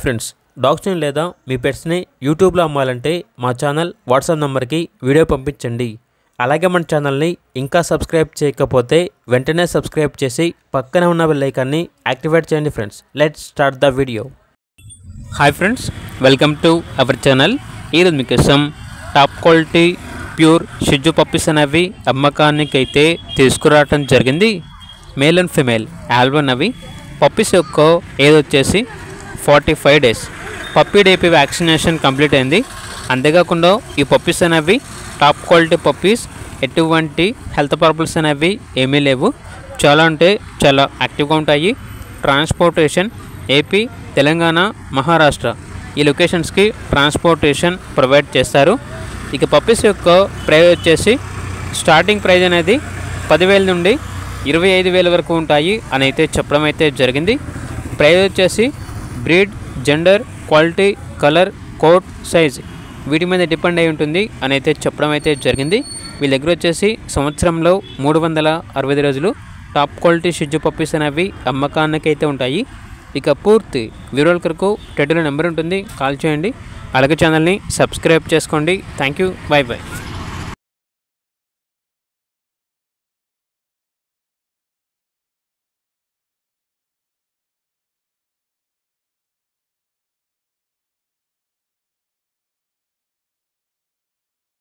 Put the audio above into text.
Friends, డాగ్స్ని లేదా మీ పెట్స్ని యూట్యూబ్లో అమ్మాలంటే మా ఛానల్ వాట్సాప్ నెంబర్కి వీడియో పంపించండి. అలాగే మన ఛానల్ని ఇంకా సబ్స్క్రైబ్ చేయకపోతే వెంటనే సబ్స్క్రైబ్ చేసి పక్కనే ఉన్న బెల్ ఐకాన్ని యాక్టివేట్ చేయండి. Friends, let's start the video. Hi friends, welcome to our channel. ఈరోజు మీకోసం టాప్ క్వాలిటీ ప్యూర్ షిజు పప్పీస్ అనేవి అమ్మకానికి అయితే తీసుకురావటం జరిగింది. మేల్ అండ్ ఫిమేల్ ఆల్బన్ అవి. పప్పీస్ యొక్క ఏజ్ వచ్చేసి 45 డేస్. పప్పీ డేపీ వ్యాక్సినేషన్ కంప్లీట్ అయింది. అంతేకాకుండా ఈ పప్పీస్ అనేవి టాప్ క్వాలిటీ పప్పీస్, ఎటువంటి హెల్త్ ప్రాబ్లమ్స్ అనేవి ఏమీ లేవు. చాలా అంటే చాలా యాక్టివ్గా ఉంటాయి. ట్రాన్స్పోర్టేషన్ ఏపీ, తెలంగాణ, మహారాష్ట్ర ఈ లొకేషన్స్కి ట్రాన్స్పోర్టేషన్ ప్రొవైడ్ చేస్తారు. ఇక పప్పీస్ యొక్క ప్రైస్ వచ్చేసి స్టార్టింగ్ ప్రైజ్ అనేది 10,000 నుండి 25,000 వరకు ఉంటాయి అని అయితే చెప్పడం అయితే జరిగింది. ప్రైజ్ వచ్చేసి breed, gender, quality, colour, coat, size వీటి మీద డిపెండ్ అయి ఉంటుంది అని అయితే చెప్పడం అయితే జరిగింది. వీళ్ళ దగ్గర వచ్చేసి సంవత్సరంలో 365 రోజులు టాప్ క్వాలిటీ షిజు పప్పీస్ అనేవి అమ్మకానికి అయితే ఉంటాయి. ఇక పూర్తి వివరాల కొరకు టైటిల్లో నెంబర్ ఉంటుంది, కాల్ చేయండి. అలాగే ఛానల్ని సబ్స్క్రైబ్ చేసుకోండి. Thank you, by by.